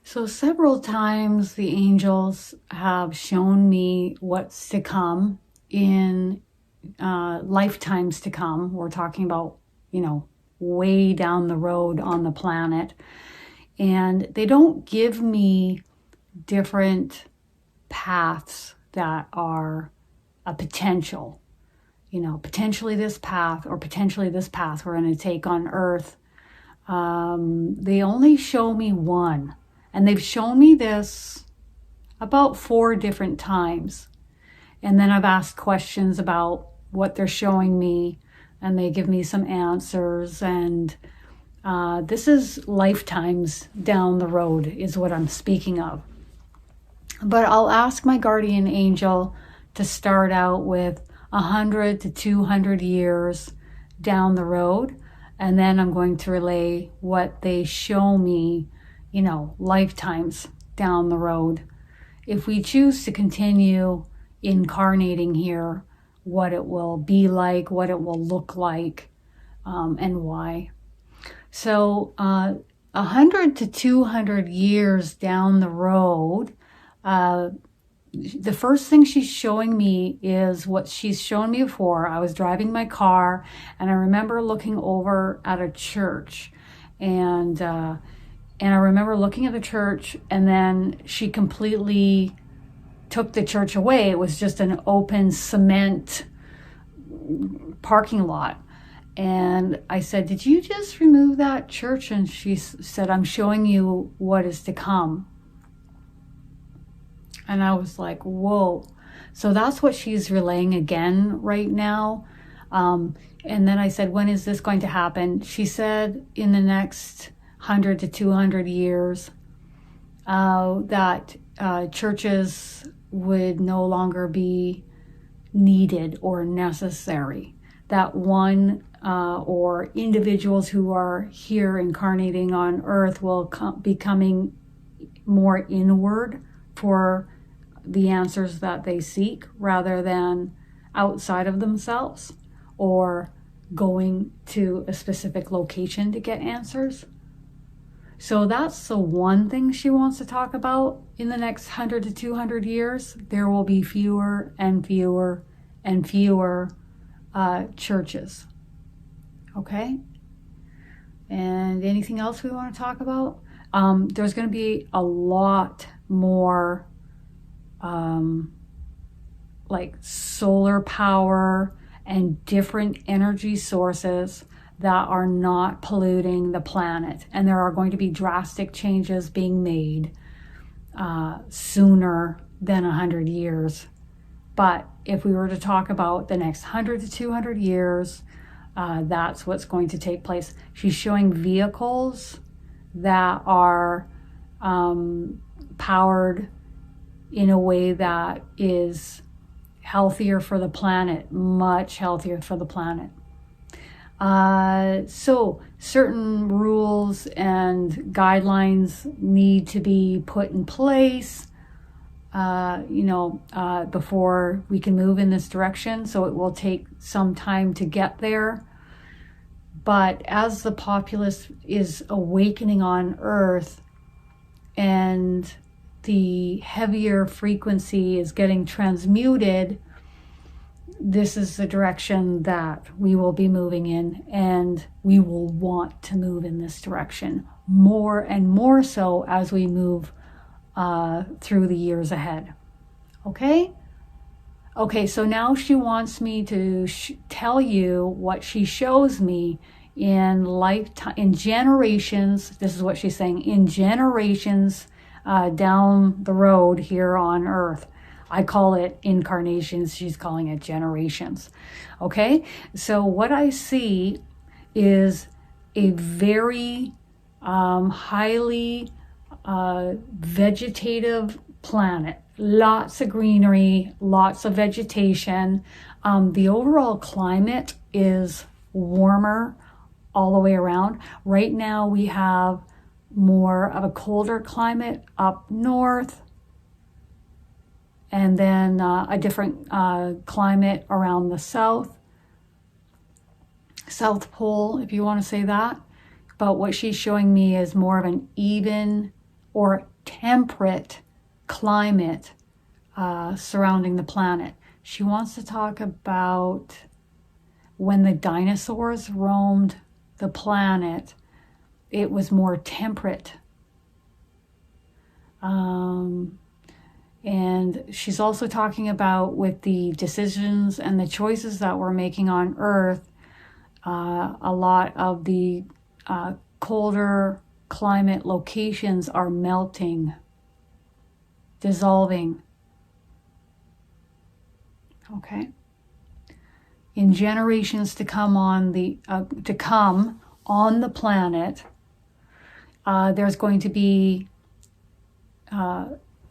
So several times the angels have shown me what's to come in lifetimes to come. We're talking about, way down the road on the planet. And they don't give me different paths that are a potential. Potentially this path or potentially this path we're going to take on Earth. They only show me one. And they've shown me this about 4 different times. And then I've asked questions about what they're showing me, and they give me some answers. And this is lifetimes down the road is what I'm speaking of. But I'll ask my guardian angel to start out with 100 to 200 years down the road. And then I'm going to relay what they show me, lifetimes down the road. If we choose to continue incarnating here, what it will be like, what it will look like, and why. So 100 to 200 years down the road, the first thing she's showing me is what she's shown me before. I was driving my car, and I remember looking over at a church, and I remember looking at the church, and then she completely took the church away. It was just an open cement parking lot. And I said, "Did you just remove that church?" And she said, "I'm showing you what is to come." And I was like, whoa. So that's what she's relaying again right now. And then I said, "When is this going to happen?" She said in the next 100 to 200 years that churches would no longer be needed or necessary. That one or individuals who are here incarnating on Earth will be coming more inward for the answers that they seek rather than outside of themselves or going to a specific location to get answers. So that's the one thing she wants to talk about. In the next 100 to 200 years, there will be fewer and fewer and fewer churches. Okay? And anything else we want to talk about? There's going to be a lot more like solar power and different energy sources that are not polluting the planet. And there are going to be drastic changes being made sooner than 100 years. But if we were to talk about the next 100 to 200 years, that's what's going to take place. She's showing vehicles that are powered in a way that is healthier for the planet, much healthier for the planet. So certain rules and guidelines need to be put in place, before we can move in this direction. So it will take some time to get there. But as the populace is awakening on Earth and the heavier frequency is getting transmuted, this is the direction that we will be moving in, and we will want to move in this direction more and more so as we move through the years ahead. Okay, so now she wants me to tell you what she shows me in lifetime, in generations. This is what she's saying, in generations down the road here on Earth. I call it incarnations. She's calling it generations. Okay, so what I see is a very highly vegetative planet. Lots of greenery, lots of vegetation. The overall climate is warmer all the way around. Right now we have more of a colder climate up north, and then a different climate around the South Pole, if you want to say that. But what she's showing me is more of an even or temperate climate surrounding the planet. She wants to talk about when the dinosaurs roamed the planet, it was more temperate. And she's also talking about with the decisions and the choices that we're making on Earth, a lot of the colder climate locations are melting, dissolving. Okay. In generations to come on the planet, there's going to be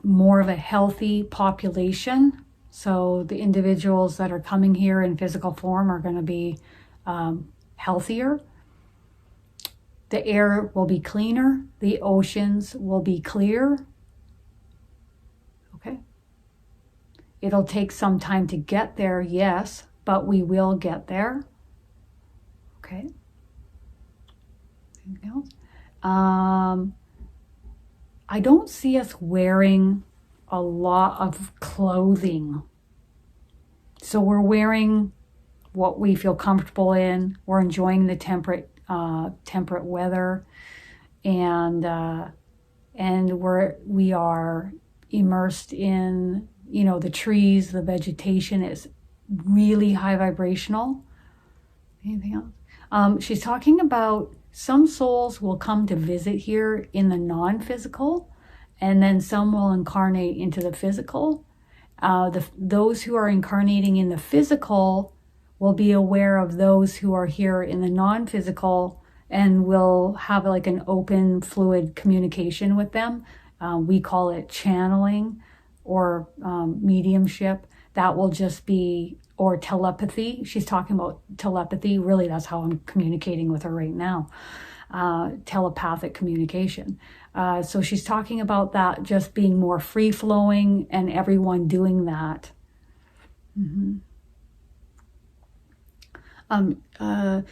more of a healthy population. So the individuals that are coming here in physical form are going to be healthier. The air will be cleaner. The oceans will be clear. Okay. It'll take some time to get there, yes, but we will get there. Okay. Anything else? I don't see us wearing a lot of clothing. So we're wearing what we feel comfortable in. We're enjoying the temperate weather, and we are immersed in, the trees, the vegetation is really high vibrational. Anything else? She's talking about some souls will come to visit here in the non-physical, and then some will incarnate into the physical. Those who are incarnating in the physical will be aware of those who are here in the non-physical and will have like an open, fluid communication with them. We call it channeling or mediumship. That will just be, or telepathy. She's talking about telepathy. Really, that's how I'm communicating with her right now. Telepathic communication. So she's talking about that just being more free-flowing and everyone doing that. Mm-hmm.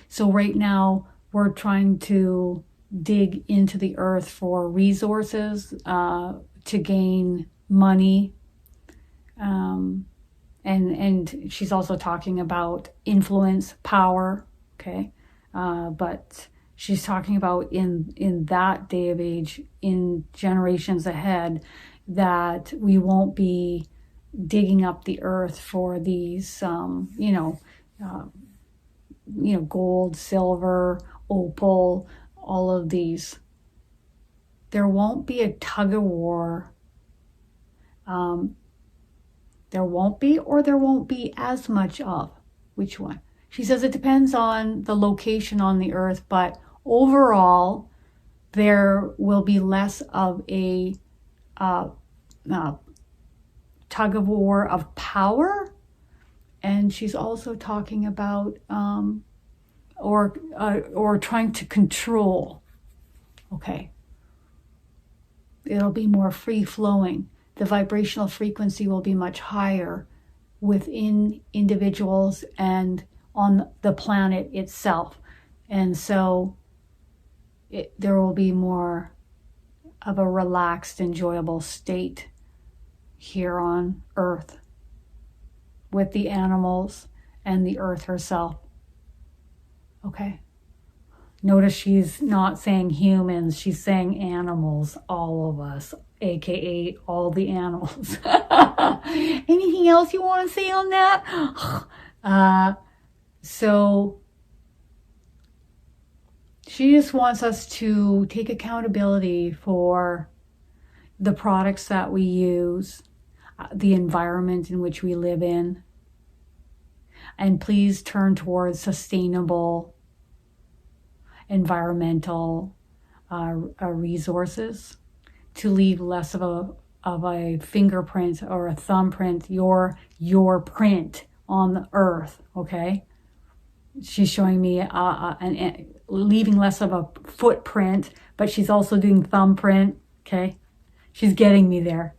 So right now we're trying to dig into the earth for resources to gain money. And she's also talking about influence, power, okay? But she's talking about in that day of age, in generations ahead, that we won't be digging up the earth for these, gold, silver, opal, all of these. There won't be a tug of war. There won't be, or there won't be as much of. Which one? She says it depends on the location on the earth, but overall, there will be less of a tug of war of power. And she's also talking about or trying to control. Okay. It'll be more free-flowing. The vibrational frequency will be much higher within individuals and on the planet itself. And so there will be more of a relaxed, enjoyable state here on Earth with the animals and the Earth herself. Okay. Notice she's not saying humans, she's saying animals, all of us, aka all the animals. Anything else you want to say on that? So she just wants us to take accountability for the products that we use, the environment in which we live in, and please turn towards sustainable environmental resources to leave less of a fingerprint or a thumbprint, your print on the earth. Okay, she's showing me leaving less of a footprint, but she's also doing thumbprint. Okay, she's getting me there.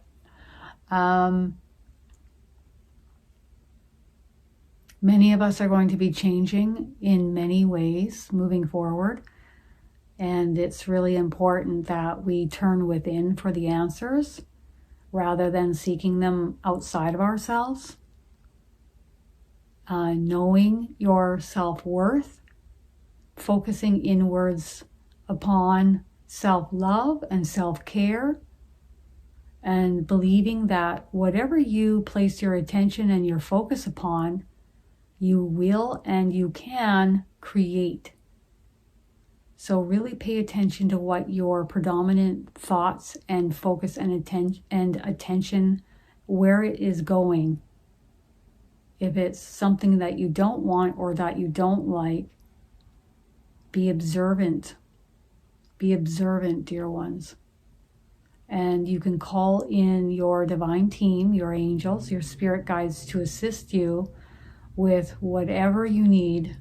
Many of us are going to be changing in many ways moving forward. And it's really important that we turn within for the answers rather than seeking them outside of ourselves. Knowing your self-worth, focusing inwards upon self-love and self-care, and believing that whatever you place your attention and your focus upon, you will and you can create. So really pay attention to what your predominant thoughts and focus and attention, where it is going. If it's something that you don't want or that you don't like, be observant. Be observant, dear ones. And you can call in your divine team, your angels, your spirit guides to assist you with whatever you need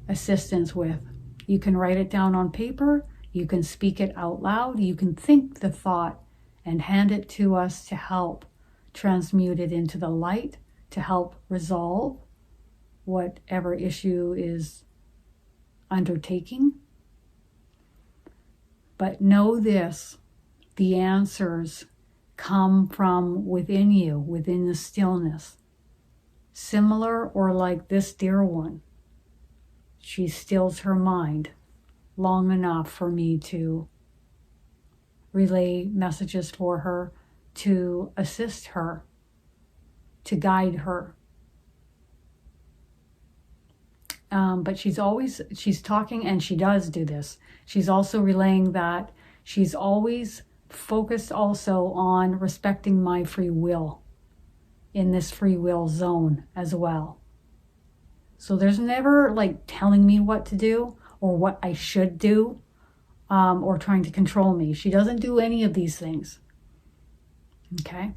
assistance with. You can write it down on paper, you can speak it out loud, you can think the thought and hand it to us to help transmute it into the light, to help resolve whatever issue is undertaking. But know this, the answers come from within you, within the stillness. Similar or like this dear one. She stills her mind long enough for me to relay messages for her, to assist her, to guide her. But she's talking, and she does do this. She's also relaying that she's always focused also on respecting my free will in this free will zone as well. So there's never like telling me what to do or what I should do or trying to control me. She doesn't do any of these things. Okay?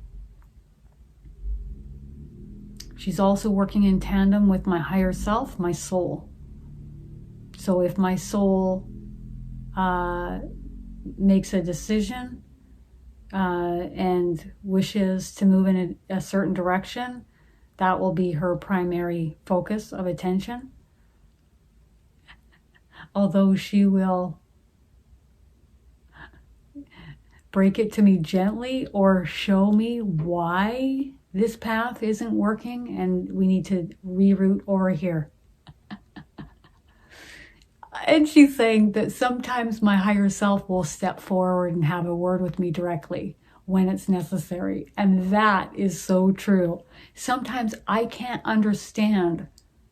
She's also working in tandem with my higher self, my soul. So if my soul makes a decision and wishes to move in a certain direction, that will be her primary focus of attention. Although she will break it to me gently or show me why this path isn't working and we need to reroute over here. And she's saying that sometimes my higher self will step forward and have a word with me directly when it's necessary. And that is so true. Sometimes I can't understand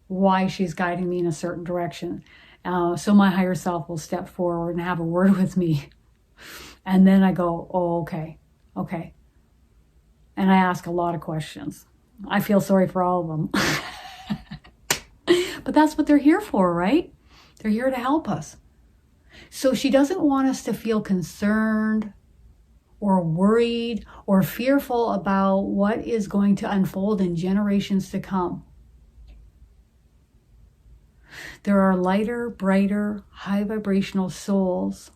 why she's guiding me in a certain direction. So my higher self will step forward and have a word with me. And then I go, oh, okay. And I ask a lot of questions. I feel sorry for all of them. But that's what they're here for, right? They're here to help us. So she doesn't want us to feel concerned or worried or fearful about what is going to unfold in generations to come. There are lighter, brighter, high vibrational souls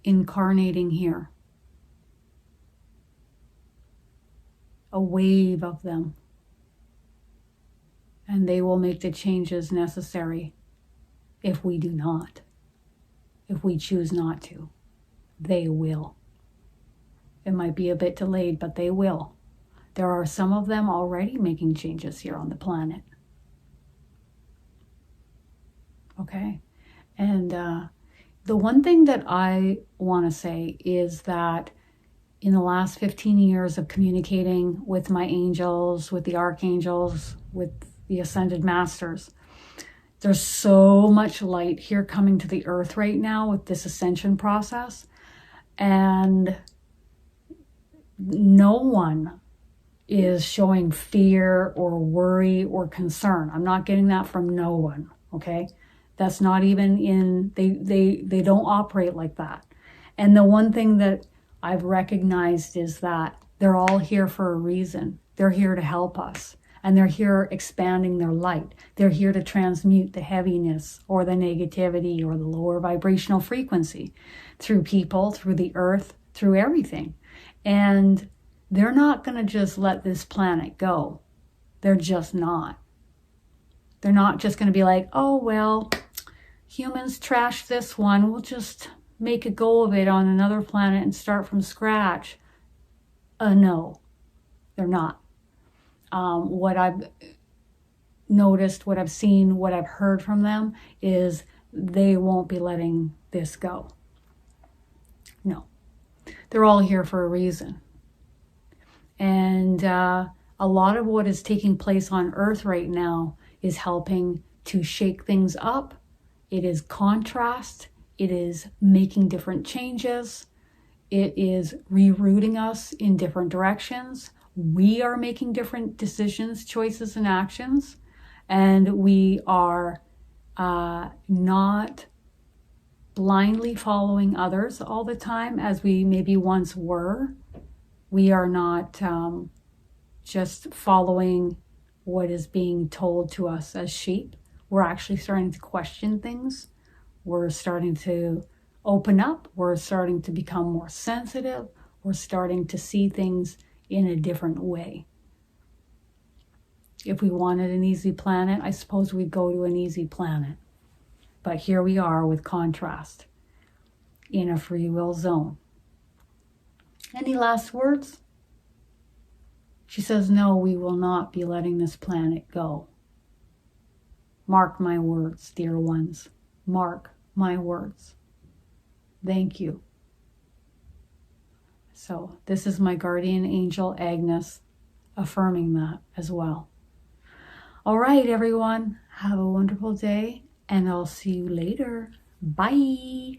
incarnating here. A wave of them. And they will make the changes necessary if we do not. If we choose not to. They will. It might be a bit delayed, but they will. There are some of them already making changes here on the planet. Okay? And the one thing that I want to say is that in the last 15 years of communicating with my angels, with the archangels, with the ascended masters, there's so much light here coming to the earth right now with this ascension process. And no one is showing fear or worry or concern. I'm not getting that from no one, okay? That's not even in, they don't operate like that. And the one thing that I've recognized is that they're all here for a reason. They're here to help us. And they're here expanding their light. They're here to transmute the heaviness or the negativity or the lower vibrational frequency through people, through the earth, through everything. And they're not going to just let this planet go. They're just not. They're not just going to be like, oh, well, humans trash this one, we'll just make a go of it on another planet and start from scratch. No, they're not. What I've noticed, what I've seen, what I've heard from them is they won't be letting this go. No, they're all here for a reason. And a lot of what is taking place on Earth right now is helping to shake things up. It is contrast. It is making different changes. It is rerouting us in different directions. We are making different decisions, choices, and actions. And we are not blindly following others all the time as we maybe once were. We are not just following what is being told to us as sheep. We're actually starting to question things. We're starting to open up. We're starting to become more sensitive. We're starting to see things in a different way. If we wanted an easy planet, I suppose we'd go to an easy planet. But here we are with contrast in a free will zone. Any last words? She says, no, we will not be letting this planet go. Mark my words, dear ones. Mark my words. Thank you. So this is my guardian angel, Agnes, affirming that as well. All right, everyone. Have a wonderful day, and I'll see you later. Bye.